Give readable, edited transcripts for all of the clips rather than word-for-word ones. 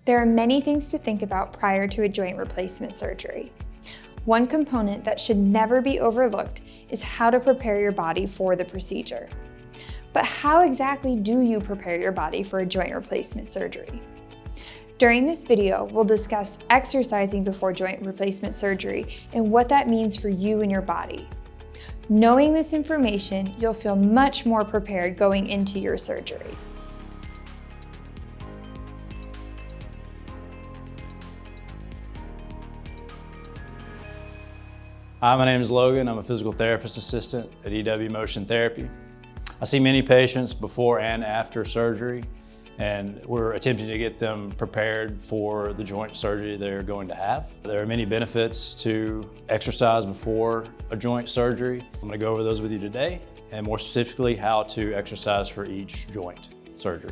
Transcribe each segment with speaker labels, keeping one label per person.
Speaker 1: There are many things to think about prior to a joint replacement surgery. One component that should never be overlooked is how to prepare your body for the procedure. But how exactly do you prepare your body for a joint replacement surgery? During this video, we'll discuss exercising before joint replacement surgery and what that means for you and your body. Knowing this information, you'll feel much more prepared going into your surgery.
Speaker 2: Hi, my name is Logan. I'm a physical therapist assistant at EW Motion Therapy. I see many patients before and after surgery, and we're attempting to get them prepared for the joint surgery they're going to have. There are many benefits to exercise before a joint surgery. I'm going to go over those with you today, and more specifically, how to exercise for each joint surgery.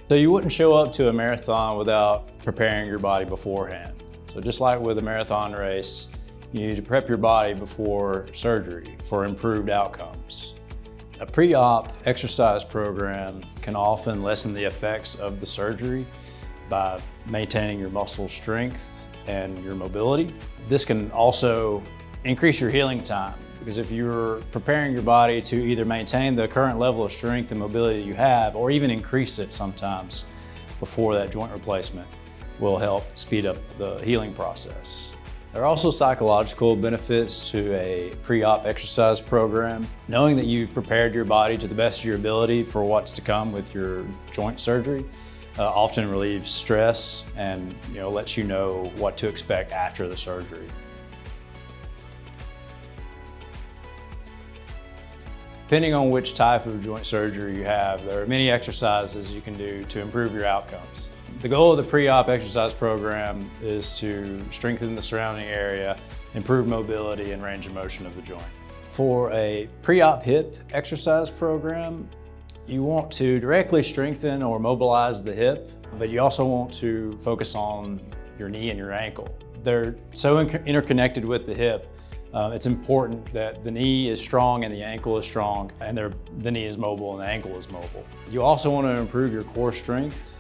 Speaker 2: So you wouldn't show up to a marathon without preparing your body beforehand. So just like with a marathon race, you need to prep your body before surgery for improved outcomes. A pre-op exercise program can often lessen the effects of the surgery by maintaining your muscle strength and your mobility. This can also increase your healing time, because if you're preparing your body to either maintain the current level of strength and mobility you have, or even increase it sometimes before that joint replacement, will help speed up the healing process. There are also psychological benefits to a pre-op exercise program. Knowing that you've prepared your body to the best of your ability for what's to come with your joint surgery often relieves stress and lets you know what to expect after the surgery. Depending on which type of joint surgery you have, there are many exercises you can do to improve your outcomes. The goal of the pre-op exercise program is to strengthen the surrounding area, improve mobility and range of motion of the joint. For a pre-op hip exercise program, you want to directly strengthen or mobilize the hip, but you also want to focus on your knee and your ankle. They're so interconnected with the hip. It's important that the knee is strong and the ankle is strong, and the knee is mobile and the ankle is mobile. You also want to improve your core strength,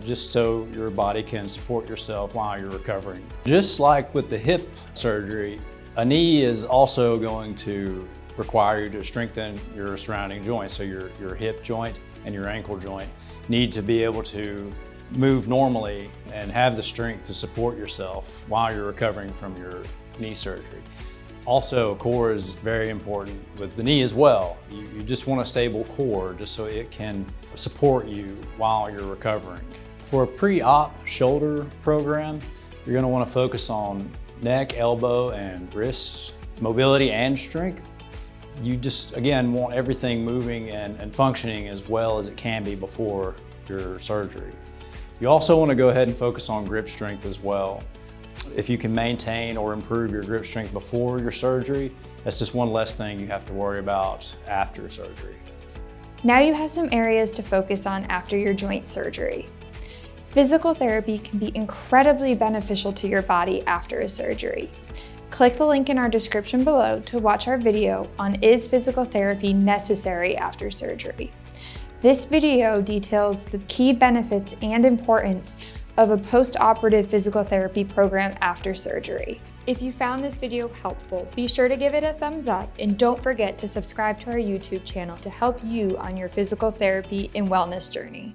Speaker 2: just so your body can support yourself while you're recovering. Just like with the hip surgery, a knee is also going to require you to strengthen your surrounding joints. So your hip joint and your ankle joint need to be able to move normally and have the strength to support yourself while you're recovering from your knee surgery. Also, core is very important with the knee as well. You just want a stable core just so it can support you while you're recovering. For a pre-op shoulder program, you're going to want to focus on neck, elbow, and wrist mobility and strength. You just, again, want everything moving and functioning as well as it can be before your surgery. You also want to go ahead and focus on grip strength as well. If you can maintain or improve your grip strength before your surgery, that's just one less thing you have to worry about after surgery.
Speaker 1: Now you have some areas to focus on after your joint surgery. Physical therapy can be incredibly beneficial to your body after a surgery. Click the link in our description below to watch our video on Is Physical Therapy Necessary After Surgery? This video details the key benefits and importance of a post-operative physical therapy program after surgery. If you found this video helpful, be sure to give it a thumbs up and don't forget to subscribe to our YouTube channel to help you on your physical therapy and wellness journey.